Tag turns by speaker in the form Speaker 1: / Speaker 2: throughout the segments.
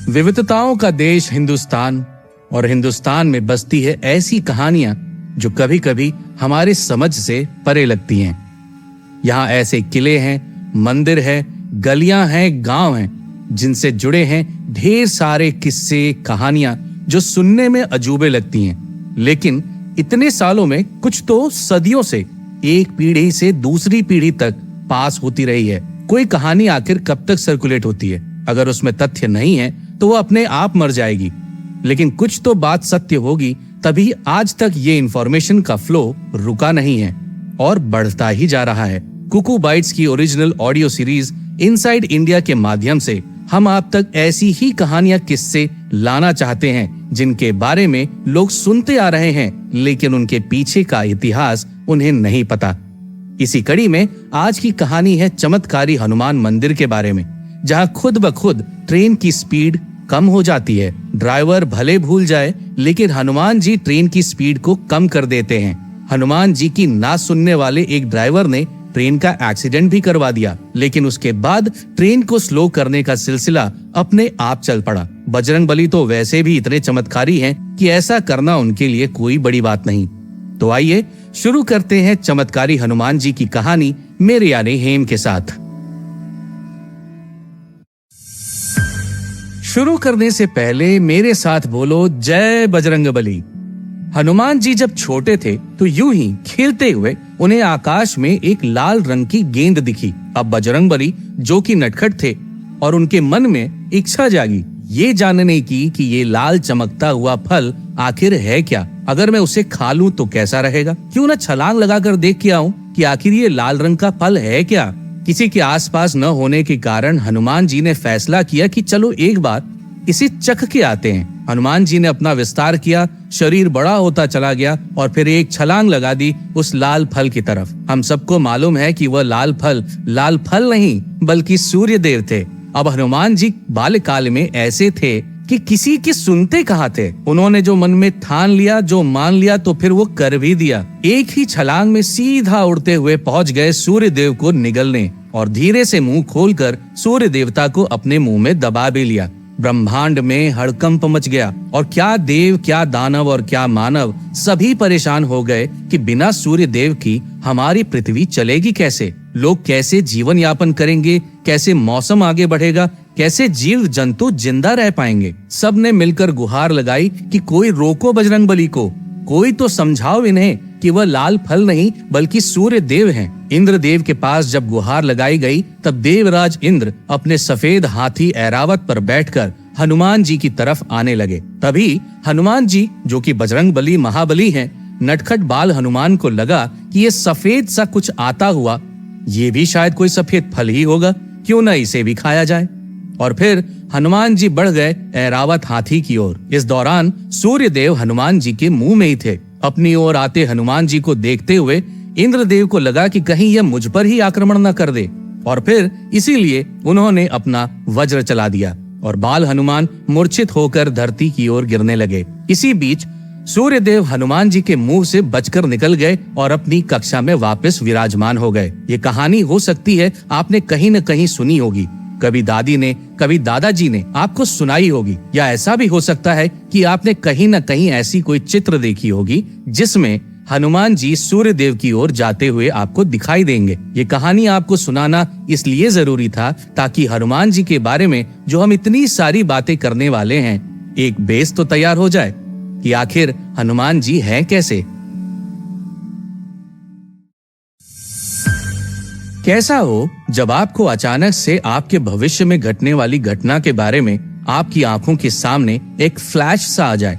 Speaker 1: विविधताओं का देश हिंदुस्तान, और हिंदुस्तान में बसती है ऐसी कहानियां जो कभी कभी हमारे समझ से परे लगती हैं। यहाँ ऐसे किले हैं, मंदिर है, गलियां हैं, गांव हैं, जिनसे जुड़े हैं ढेर सारे किस्से, कहानियां जो सुनने में अजूबे लगती हैं, लेकिन इतने सालों में कुछ तो सदियों से एक पीढ़ी से दूसरी पीढ़ी तक पास होती रही है। कोई कहानी आखिर कब तक सर्कुलेट होती है? अगर उसमें तथ्य नहीं है तो वो अपने आप मर जाएगी, लेकिन कुछ तो बात सत्य होगी, तभी आज तक ये इंफॉर्मेशन का फ्लो रुका नहीं है और बढ़ता ही जा रहा है। कुकू बाइट्स की original audio series inside India के माध्यम से हम आप तक ऐसी ही कहानियां, किस्से लाना चाहते हैं जिनके बारे में लोग सुनते आ रहे हैं, लेकिन उनके पीछे का इतिहास उन्हें नहीं पता। इसी कड़ी में आज की कहानी है चमत्कारी हनुमान मंदिर के बारे में, जहां खुद ब खुद ट्रेन की स्पीड कम हो जाती है। ड्राइवर भले भूल जाए, लेकिन हनुमान जी ट्रेन की स्पीड को कम कर देते हैं। हनुमान जी की ना सुनने वाले एक ड्राइवर ने ट्रेन का एक्सीडेंट भी करवा दिया, लेकिन उसके बाद ट्रेन को स्लो करने का सिलसिला अपने आप चल पड़ा। बजरंगबली तो वैसे भी इतने चमत्कारी हैं कि ऐसा करना उनके लिए कोई बड़ी बात नहीं। तो आइए शुरू करते हैं चमत्कारी हनुमान जी की कहानी मेरे यानी हेम के साथ। शुरू करने से पहले मेरे साथ बोलो जय बजरंगबली। हनुमान जी जब छोटे थे तो यूं ही खेलते हुए उन्हें आकाश में एक लाल रंग की गेंद दिखी। अब बजरंगबली जो कि नटखट थे और उनके मन में इच्छा जागी ये जानने की कि ये लाल चमकता हुआ फल आखिर है क्या, अगर मैं उसे खा लूं तो कैसा रहेगा, क्यों न छलांग लगाकर देख के आऊं कि आखिर ये लाल रंग का फल है क्या। किसी के आसपास न होने के कारण हनुमान जी ने फैसला किया कि चलो एक बार इसे चख के आते हैं। हनुमान जी ने अपना विस्तार किया, शरीर बड़ा होता चला गया और फिर एक छलांग लगा दी उस लाल फल की तरफ। हम सबको मालूम है कि वह लाल फल नहीं बल्कि सूर्य देव थे। अब हनुमान जी बाल्यकाल में ऐसे थे कि किसी की सुनते कहाँ थे। उन्होंने जो मन में ठान लिया, जो मान लिया, तो फिर वो कर भी दिया। एक ही छलांग में सीधा उड़ते हुए पहुंच गए सूर्य देव को निगलने और धीरे से मुंह खोलकर सूर्य देवता को अपने मुंह में दबा भी लिया। ब्रह्मांड में हड़कंप मच गया और क्या देव, क्या दानव और क्या मानव सभी परेशान हो गए कि बिना सूर्य देव की हमारी पृथ्वी चलेगी कैसे, लोग कैसे जीवन यापन करेंगे, कैसे मौसम आगे बढ़ेगा, कैसे जीव जंतु जिंदा रह पाएंगे। सब ने मिलकर गुहार लगाई कि कोई रोको बजरंगबली को, कोई तो समझाओ इन्हें कि वह लाल फल नहीं बल्कि सूर्य देव हैं। इंद्र देव के पास जब गुहार लगाई गई तब देवराज इंद्र अपने सफेद हाथी ऐरावत पर बैठकर हनुमान जी की तरफ आने लगे। तभी हनुमान जी, जो कि बजरंगबली महाबली हैं, नटखट बाल हनुमान को लगा कि ये सफेद सा कुछ आता हुआ, ये भी शायद कोई सफेद फल ही होगा, क्यों न इसे भी खाया जाए। और फिर हनुमान जी बढ़ गए ऐरावत हाथी की ओर। इस दौरान सूर्य देव हनुमान जी के मुंह में ही थे। अपनी ओर आते हनुमान जी को देखते हुए इंद्रदेव को लगा कि कहीं यह मुझ पर ही आक्रमण न कर दे, और फिर इसीलिए उन्होंने अपना वज्र चला दिया और बाल हनुमान मूर्छित होकर धरती की ओर गिरने लगे। इसी बीच सूर्य देव हनुमान जी के मुंह से बचकर निकल गए और अपनी कक्षा में वापस विराजमान हो गए। ये कहानी हो सकती है आपने कहीं न कहीं सुनी होगी, कभी दादी ने, कभी दादाजी ने आपको सुनाई होगी, या ऐसा भी हो सकता है कि आपने कहीं न कहीं ऐसी कोई चित्र देखी होगी जिसमें हनुमान जी सूर्य देव की ओर जाते हुए आपको दिखाई देंगे। ये कहानी आपको सुनाना इसलिए जरूरी था ताकि हनुमान जी के बारे में जो हम इतनी सारी बातें करने वाले हैं, एक बेस तो तैयार हो जाए कि आखिर हनुमान जी हैं कैसे। कैसा हो जब आपको अचानक से आपके भविष्य में घटने वाली घटना के बारे में आपकी आंखों के सामने एक फ्लैश सा आ जाए।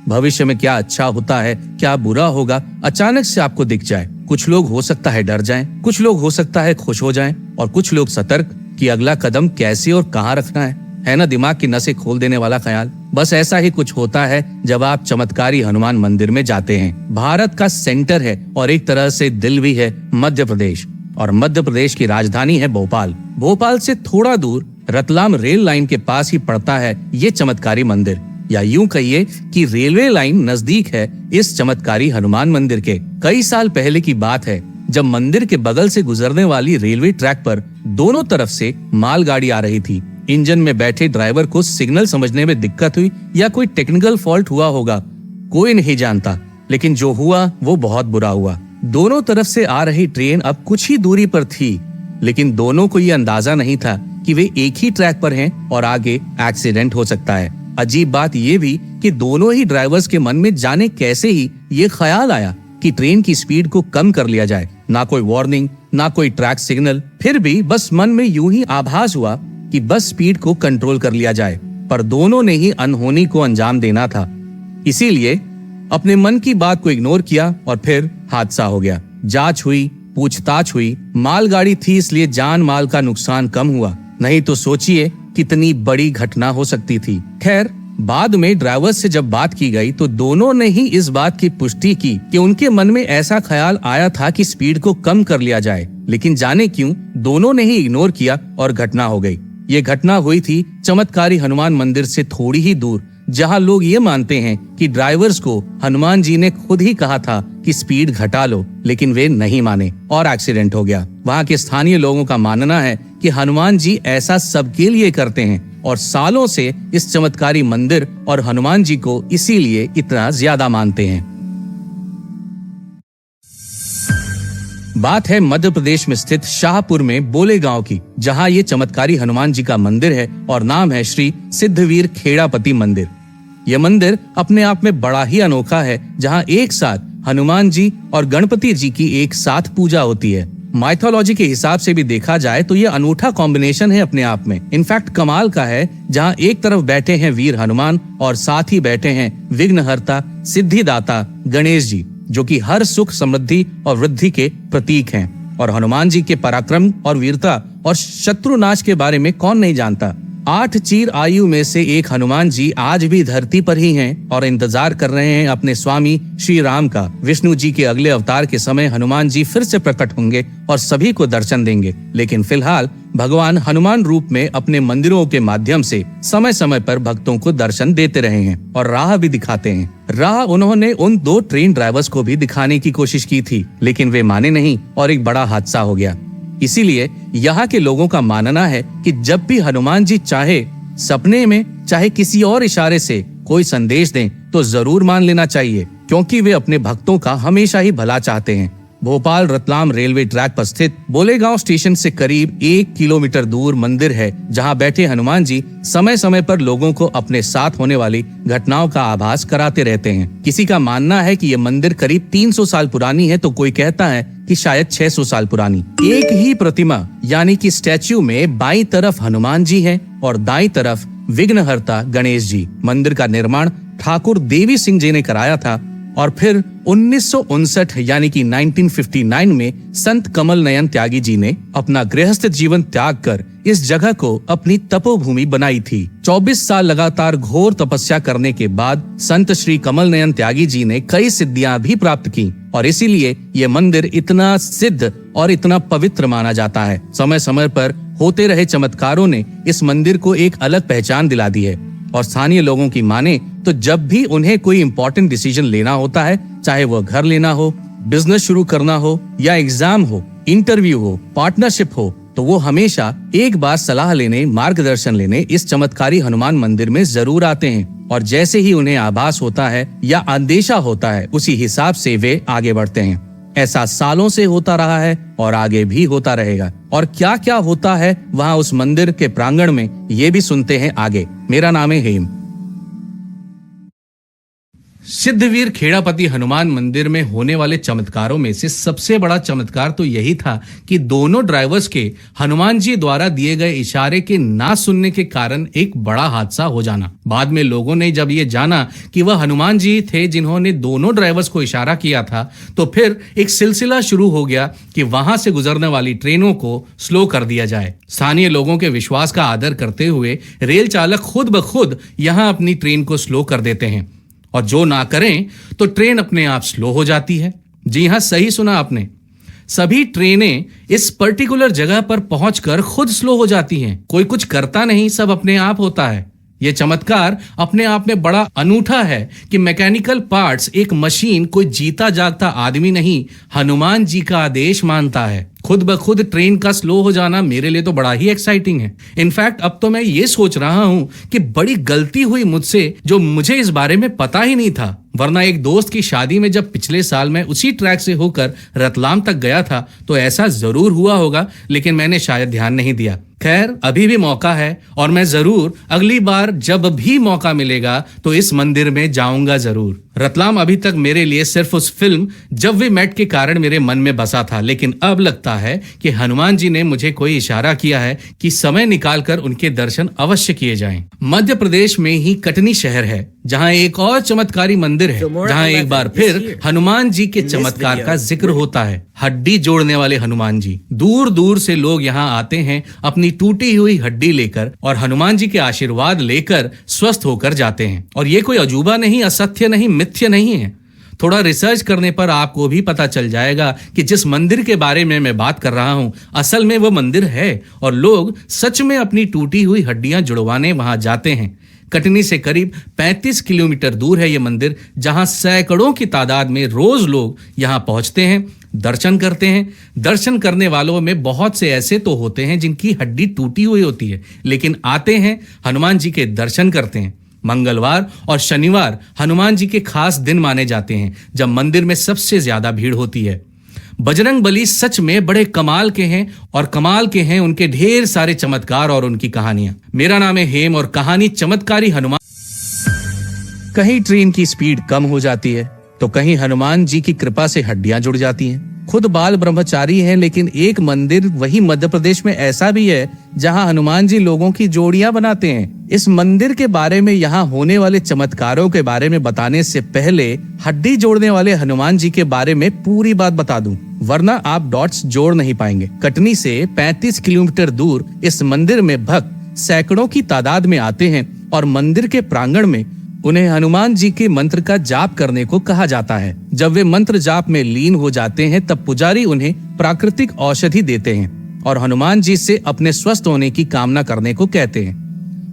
Speaker 1: भविष्य में क्या अच्छा होता है, क्या बुरा होगा, अचानक से आपको दिख जाए। कुछ लोग हो सकता है डर जाएं, कुछ लोग हो सकता है खुश हो जाएं, और कुछ लोग सतर्क कि अगला कदम कैसे और कहाँ रखना है ना दिमाग की नसें खोल देने वाला ख्याल। बस ऐसा ही कुछ होता है जब आप चमत्कारी हनुमान मंदिर में जाते हैं। भारत का सेंटर है और एक तरह से दिल भी है मध्य प्रदेश, और मध्य प्रदेश की राजधानी है भोपाल। भोपाल से थोड़ा दूर रतलाम रेल लाइन के पास ही पड़ता है ये चमत्कारी मंदिर, या यूं कहिए कि रेलवे लाइन नजदीक है इस चमत्कारी हनुमान मंदिर के। कई साल पहले की बात है जब मंदिर के बगल से गुजरने वाली रेलवे ट्रैक पर दोनों तरफ से मालगाड़ी आ रही थी। इंजन में बैठे ड्राइवर को सिग्नल समझने में दिक्कत हुई या कोई टेक्निकल फॉल्ट हुआ होगा, कोई नहीं जानता। लेकिन जो हुआ वो बहुत बुरा हुआ। दोनों तरफ से आ रही ट्रेन अब कुछ ही दूरी पर थी, लेकिन दोनों को ये अंदाजा नहीं था कि वे एक ही ट्रैक पर हैं और आगे एक्सीडेंट हो सकता है। अजीब बात ये भी कि दोनों ही ड्राइवर्स के मन में जाने कैसे ही ये ख्याल आया कि ट्रेन की स्पीड को कम कर लिया जाए। ना कोई वार्निंग, ना कोई ट्रैक सिग्नल, फिर भी बस मन में यूं ही आभास हुआ कि बस स्पीड को कंट्रोल कर लिया जाए। पर दोनों ने ही अनहोनी को अंजाम देना था, इसीलिए अपने मन की बात को इग्नोर किया और फिर हादसा हो गया। जांच हुई, पूछताछ हुई, मालगाड़ी थी इसलिए जान माल का नुकसान कम हुआ, नहीं तो सोचिए कितनी बड़ी घटना हो सकती थी। खैर, बाद में ड्राइवर से जब बात की गई तो दोनों ने ही इस बात की पुष्टि की कि उनके मन में ऐसा ख्याल आया था कि स्पीड को कम कर लिया जाए, लेकिन जाने क्यों दोनों ने ही इग्नोर किया और घटना हो गई। ये घटना हुई थी चमत्कारी हनुमान मंदिर से थोड़ी ही दूर, जहां लोग ये मानते हैं कि ड्राइवर्स को हनुमान जी ने खुद ही कहा था कि स्पीड घटा लो, लेकिन वे नहीं माने और एक्सीडेंट हो गया। वहां के स्थानीय लोगों का मानना है कि हनुमान जी ऐसा सबके लिए करते हैं और सालों से इस चमत्कारी मंदिर और हनुमान जी को इसीलिए इतना ज्यादा मानते हैं। बात है मध्य प्रदेश में स्थित शाहपुर में बोले गांव की, जहां ये चमत्कारी हनुमान जी का मंदिर है और नाम है श्री सिद्धवीर खेड़ापति मंदिर। यह मंदिर अपने आप में बड़ा ही अनोखा है, जहां एक साथ हनुमान जी और गणपति जी की एक साथ पूजा होती है। माइथोलॉजी के हिसाब से भी देखा जाए तो यह अनूठा कॉम्बिनेशन है अपने आप में। इनफैक्ट कमाल का है, जहां एक तरफ बैठे हैं वीर हनुमान और साथ ही बैठे हैं विघ्नहर्ता सिद्धिदाता गणेश जी, जो कि हर सुख समृद्धि और वृद्धि के प्रतीक हैं। और हनुमान जी के पराक्रम और वीरता और शत्रुनाश के बारे में कौन नहीं जानता। 8 चीर आयु में से एक हनुमान जी आज भी धरती पर ही हैं और इंतजार कर रहे हैं अपने स्वामी श्री राम का। विष्णु जी के अगले अवतार के समय हनुमान जी फिर से प्रकट होंगे और सभी को दर्शन देंगे, लेकिन फिलहाल भगवान हनुमान रूप में अपने मंदिरों के माध्यम से समय समय पर भक्तों को दर्शन देते रहे हैं और राह भी दिखाते हैं। राह उन्होंने उन 2 ट्रेन ड्राइवर्स को भी दिखाने की कोशिश की थी, लेकिन वे माने नहीं और एक बड़ा हादसा हो गया। इसीलिए यहाँ के लोगों का मानना है कि जब भी हनुमान जी चाहे सपने में चाहे किसी और इशारे से कोई संदेश दें तो जरूर मान लेना चाहिए, क्योंकि वे अपने भक्तों का हमेशा ही भला चाहते हैं। भोपाल रतलाम रेलवे ट्रैक पर स्थित बोलेगांव स्टेशन से करीब 1 किलोमीटर दूर मंदिर है, जहां बैठे हनुमान जी समय समय पर लोगों को अपने साथ होने वाली घटनाओं का आभास कराते रहते हैं। किसी का मानना है कि यह मंदिर करीब 300 साल पुरानी है, तो कोई कहता है कि शायद 600 साल पुरानी। एक ही प्रतिमा यानी कि स्टैच्यू में बाईं तरफ हनुमान जी हैं और दाईं तरफ विघ्नहर्ता गणेश जी। मंदिर का निर्माण ठाकुर देवी सिंह जी ने कराया था और फिर 1959 यानी कि 1959 में संत कमल नयन त्यागी जी ने अपना गृहस्थ जीवन त्याग कर इस जगह को अपनी तपोभूमि बनाई थी। 24 साल लगातार घोर तपस्या करने के बाद संत श्री कमल नयन त्यागी जी ने कई सिद्धियां भी प्राप्त की और इसीलिए ये मंदिर इतना सिद्ध और इतना पवित्र माना जाता है। समय समय पर होते रहे चमत्कारों ने इस मंदिर को एक अलग पहचान दिला दी है और स्थानीय लोगों की माने तो जब भी उन्हें कोई इम्पोर्टेंट डिसीजन लेना होता है, चाहे वो घर लेना हो, बिजनेस शुरू करना हो या एग्जाम हो, इंटरव्यू हो, पार्टनरशिप हो, तो वो हमेशा एक बार सलाह लेने, मार्गदर्शन लेने इस चमत्कारी हनुमान मंदिर में जरूर आते हैं और जैसे ही उन्हें आभास होता है या अंदेशा होता है, उसी हिसाब से वे आगे बढ़ते हैं। ऐसा सालों से होता रहा है और आगे भी होता रहेगा। और क्या क्या होता है वहाँ उस मंदिर के प्रांगण में, ये भी सुनते हैं आगे। मेरा नाम है हेम। सिद्धवीर खेड़ापति हनुमान मंदिर में होने वाले चमत्कारों में से सबसे बड़ा चमत्कार तो यही था कि दोनों ड्राइवर्स के हनुमान जी द्वारा दिए गए इशारे के ना सुनने के कारण एक बड़ा हादसा हो जाना। बाद में लोगों ने जब ये जाना कि वह हनुमान जी थे जिन्होंने दोनों ड्राइवर्स को इशारा किया था, तो फिर एक सिलसिला शुरू हो गया कि वहां से गुजरने वाली ट्रेनों को स्लो कर दिया जाए। स्थानीय लोगों के विश्वास का आदर करते हुए रेल चालक खुद ब खुद यहाँ अपनी ट्रेन को स्लो कर देते हैं और जो ना करें तो ट्रेन अपने आप स्लो हो जाती है। जी हां, सही सुना आपने। सभी ट्रेनें इस पर्टिकुलर जगह पर पहुंचकर खुद स्लो हो जाती हैं। कोई कुछ करता नहीं, सब अपने आप होता है। ये चमत्कार अपने आप में बड़ा अनूठा है कि मैकेनिकल पार्ट्स एक मशीन कोई जीता जागता आदमी नहीं, हनुमान जी का आदेश मानता है। खुद ब खुद ट्रेन का स्लो हो जाना मेरे लिए तो बड़ा ही एक्साइटिंग है। इनफैक्ट अब तो मैं ये सोच रहा हूँ कि बड़ी गलती हुई मुझसे जो मुझे इस बारे में पता ही नहीं था, वरना एक दोस्त की शादी में जब पिछले साल मैं उसी ट्रैक से होकर रतलाम तक गया था तो ऐसा जरूर हुआ होगा, लेकिन मैंने शायद ध्यान नहीं दिया। खैर, अभी भी मौका है और मैं जरूर अगली बार जब भी मौका मिलेगा तो इस मंदिर में जाऊंगा जरूर। रतलाम अभी तक मेरे लिए सिर्फ उस फिल्म जब वी मेट के कारण मेरे मन में बसा था, लेकिन अब लगता है कि हनुमान जी ने मुझे कोई इशारा किया है कि समय निकालकर उनके दर्शन अवश्य किए जाएं। मध्य प्रदेश में ही कटनी शहर है जहां एक और चमत्कारी मंदिर है, जहां एक बार फिर हनुमान जी के चमत्कार का जिक्र होता है। हड्डी जोड़ने वाले हनुमान जी, दूर दूर से लोग यहाँ आते हैं अपनी टूटी हुई हड्डी लेकर और हनुमान जी के आशीर्वाद लेकर स्वस्थ होकर जाते हैं। और ये कोई अजूबा नहीं, असत्य नहीं, मिथ्य नहीं है। थोड़ा रिसर्च करने पर आपको भी पता चल जाएगा कि जिस मंदिर के बारे में मैं बात कर रहा हूँ असल में वो मंदिर है और लोग सच में अपनी टूटी हुई हड्डियां जुड़वाने वहां जाते हैं। कटनी से करीब 35 किलोमीटर दूर है ये मंदिर, जहां सैकड़ों की तादाद में रोज लोग यहां पहुंचते हैं, दर्शन करते हैं। दर्शन करने वालों में बहुत से ऐसे तो होते हैं जिनकी हड्डी टूटी हुई होती है, लेकिन आते हैं, हनुमान जी के दर्शन करते हैं। मंगलवार और शनिवार हनुमान जी के खास दिन माने जाते हैं जब मंदिर में सबसे ज्यादा भीड़ होती है। बजरंग बली सच में बड़े कमाल के हैं और कमाल के हैं उनके ढेर सारे चमत्कार और उनकी कहानियां। मेरा नाम है हेम और कहानी चमत्कारी हनुमान। कहीं ट्रेन की स्पीड कम हो जाती है तो कहीं हनुमान जी की कृपा से हड्डियां जुड़ जाती हैं। खुद बाल ब्रह्मचारी हैं, लेकिन एक मंदिर वही मध्य प्रदेश में ऐसा भी है जहां हनुमान जी लोगों की जोड़ियां बनाते हैं। इस मंदिर के बारे में, यहाँ होने वाले चमत्कारों के बारे में बताने से पहले हड्डी जोड़ने वाले हनुमान जी के बारे में पूरी बात बता दूं, वरना आप डॉट्स जोड़ नहीं पाएंगे। कटनी से 35 किलोमीटर दूर इस मंदिर में भक्त सैकड़ों की तादाद में आते हैं और मंदिर के प्रांगण में उन्हें हनुमान जी के मंत्र का जाप करने को कहा जाता है। जब वे मंत्र जाप में लीन हो जाते हैं तब पुजारी उन्हें प्राकृतिक औषधि देते हैं और हनुमान जी से अपने स्वस्थ होने की कामना करने को कहते हैं।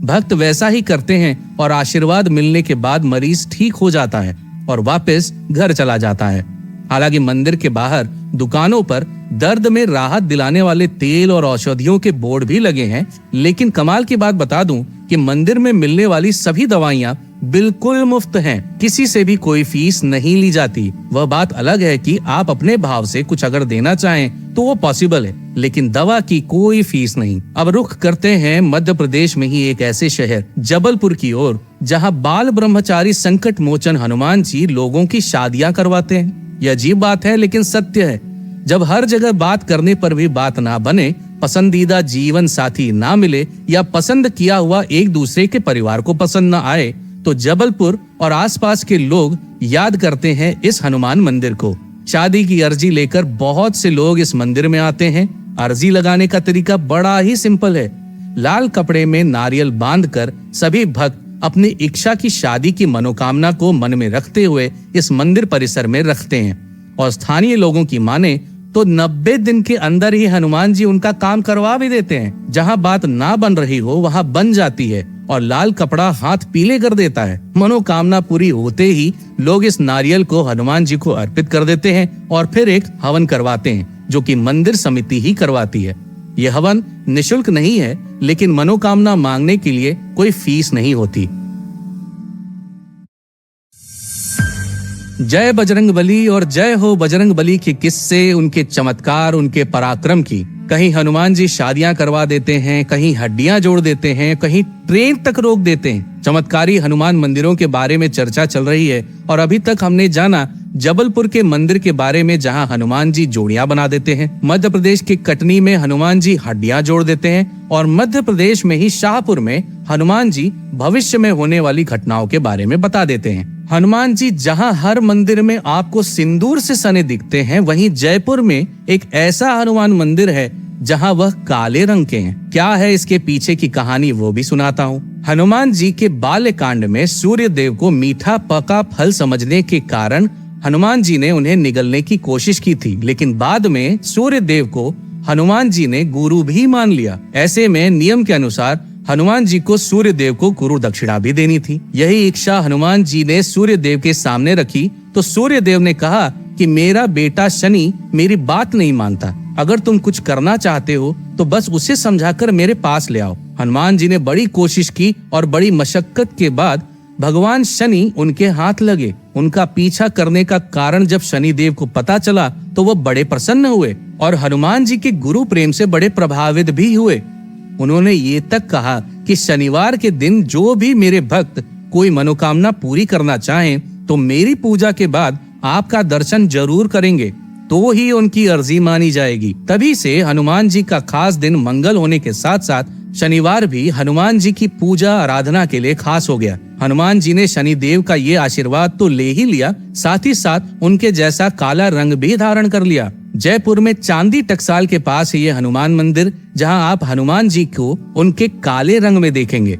Speaker 1: भक्त वैसा ही करते हैं और आशीर्वाद मिलने के बाद मरीज ठीक हो जाता है और वापस घर चला जाता है। हालांकि मंदिर के बाहर दुकानों पर दर्द में राहत दिलाने वाले तेल और औषधियों के बोर्ड भी लगे हैं, लेकिन कमाल की बात बता दूं कि मंदिर में मिलने वाली सभी दवाइयां बिल्कुल मुफ्त हैं, किसी से भी कोई फीस नहीं ली जाती। वह बात अलग है कि आप अपने भाव से कुछ अगर देना चाहें तो वो पॉसिबल है, लेकिन दवा की कोई फीस नहीं। अब रुख करते हैं मध्य प्रदेश में ही एक ऐसे शहर जबलपुर की ओर, जहां बाल ब्रह्मचारी संकट मोचन हनुमान जी लोगों की शादियां करवाते हैं। यह अजीब बात है लेकिन सत्य है। जब हर जगह बात करने पर भी बात ना बने, पसंदीदा जीवन साथी ना मिले या पसंद किया हुआ एक दूसरे के परिवार को पसंद न आए, तो जबलपुर और आसपास के लोग याद करते हैं इस हनुमान मंदिर को। शादी की अर्जी लेकर बहुत से लोग इस मंदिर में आते हैं। अर्जी लगाने का तरीका बड़ा ही सिंपल है। लाल कपड़े में नारियल बांधकर सभी भक्त अपनी इच्छा की शादी की मनोकामना को मन में रखते हुए इस मंदिर परिसर में रखते हैं और स्थानीय लोगों की माने तो 90 दिन के अंदर ही हनुमान जी उनका काम करवा भी देते हैं। जहां बात ना बन रही हो वहां बन जाती है और लाल कपड़ा हाथ पीले कर देता है। मनोकामना पूरी होते ही लोग इस नारियल को हनुमान जी को अर्पित कर देते हैं और फिर एक हवन करवाते हैं, जो कि मंदिर समिति ही करवाती है। यह हवन निशुल्क नहीं है, लेकिन मनोकामना मांगने के लिए कोई फीस नहीं होती। जय बजरंग बली और जय हो बजरंग बली के किस्से, उनके चमत्कार, उनके पराक्रम की। कहीं हनुमान जी शादियां करवा देते हैं, कहीं हड्डियां जोड़ देते हैं, कहीं ट्रेन तक रोक देते हैं। चमत्कारी हनुमान मंदिरों के बारे में चर्चा चल रही है और अभी तक हमने जाना जबलपुर के मंदिर के बारे में, जहां हनुमान जी जोड़ियां बना देते हैं। मध्य प्रदेश के कटनी में हनुमान जी हड्डियां जोड़ देते हैं और मध्य प्रदेश में ही शाहपुर में हनुमान जी भविष्य में होने वाली घटनाओं के बारे में बता देते हैं। हनुमान जी जहां हर मंदिर में आपको सिंदूर से सने दिखते हैं, वहीं जयपुर में एक ऐसा हनुमान मंदिर है जहां वह काले रंग के हैं। क्या है इसके पीछे की कहानी, वो भी सुनाता हूँ। हनुमान जी के बाल्यकांड में सूर्य देव को मीठा पका फल समझने के कारण हनुमान जी ने उन्हें निगलने की कोशिश की थी, लेकिन बाद में सूर्य देव को हनुमान जी ने गुरु भी मान लिया। ऐसे में नियम के अनुसार हनुमान जी को सूर्य देव को गुरु दक्षिणा भी देनी थी। यही इच्छा हनुमान जी ने सूर्य देव के सामने रखी तो सूर्य देव ने कहा कि मेरा बेटा शनि मेरी बात नहीं मानता। अगर तुम कुछ करना चाहते हो तो बस उसे समझाकर मेरे पास ले आओ। हनुमान जी ने बड़ी कोशिश की और बड़ी मशक्कत के बाद भगवान शनि उनके हाथ लगे। उनका पीछा करने का कारण जब शनि देव को पता चला तो वो बड़े प्रसन्न हुए और हनुमान जी के गुरु प्रेम से बड़े प्रभावित भी हुए। उन्होंने ये तक कहा कि शनिवार के दिन जो भी मेरे भक्त कोई मनोकामना पूरी करना चाहें तो मेरी पूजा के बाद आपका दर्शन जरूर करेंगे तो ही उनकी अर्जी मानी जाएगी। तभी से हनुमान जी का खास दिन मंगल होने के साथ साथ शनिवार भी हनुमान जी की पूजा आराधना के लिए खास हो गया। हनुमान जी ने शनि देव का ये आशीर्वाद तो ले ही लिया, साथ ही साथ उनके जैसा काला रंग भी धारण कर लिया। जयपुर में चांदी टकसाल के पास है ये हनुमान मंदिर, जहां आप हनुमान जी को उनके काले रंग में देखेंगे।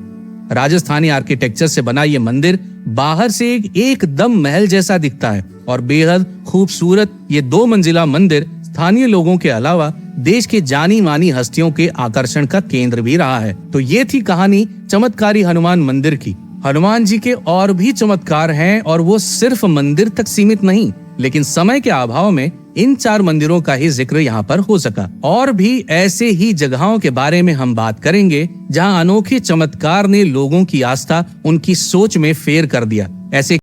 Speaker 1: राजस्थानी आर्किटेक्चर से बना ये मंदिर बाहर से एकदम महल जैसा दिखता है और बेहद खूबसूरत ये 2 मंजिला मंदिर स्थानीय लोगों के अलावा देश के जानी मानी हस्तियों के आकर्षण का केंद्र भी रहा है। तो ये थी कहानी चमत्कारी हनुमान मंदिर की। हनुमान जी के और भी चमत्कार हैं और वो सिर्फ मंदिर तक सीमित नहीं, लेकिन समय के अभाव में इन 4 मंदिरों का ही जिक्र यहाँ पर हो सका। और भी ऐसे ही जगहों के बारे में हम बात करेंगे जहाँ अनोखे चमत्कार ने लोगों की आस्था उनकी सोच में फेर कर दिया। ऐसे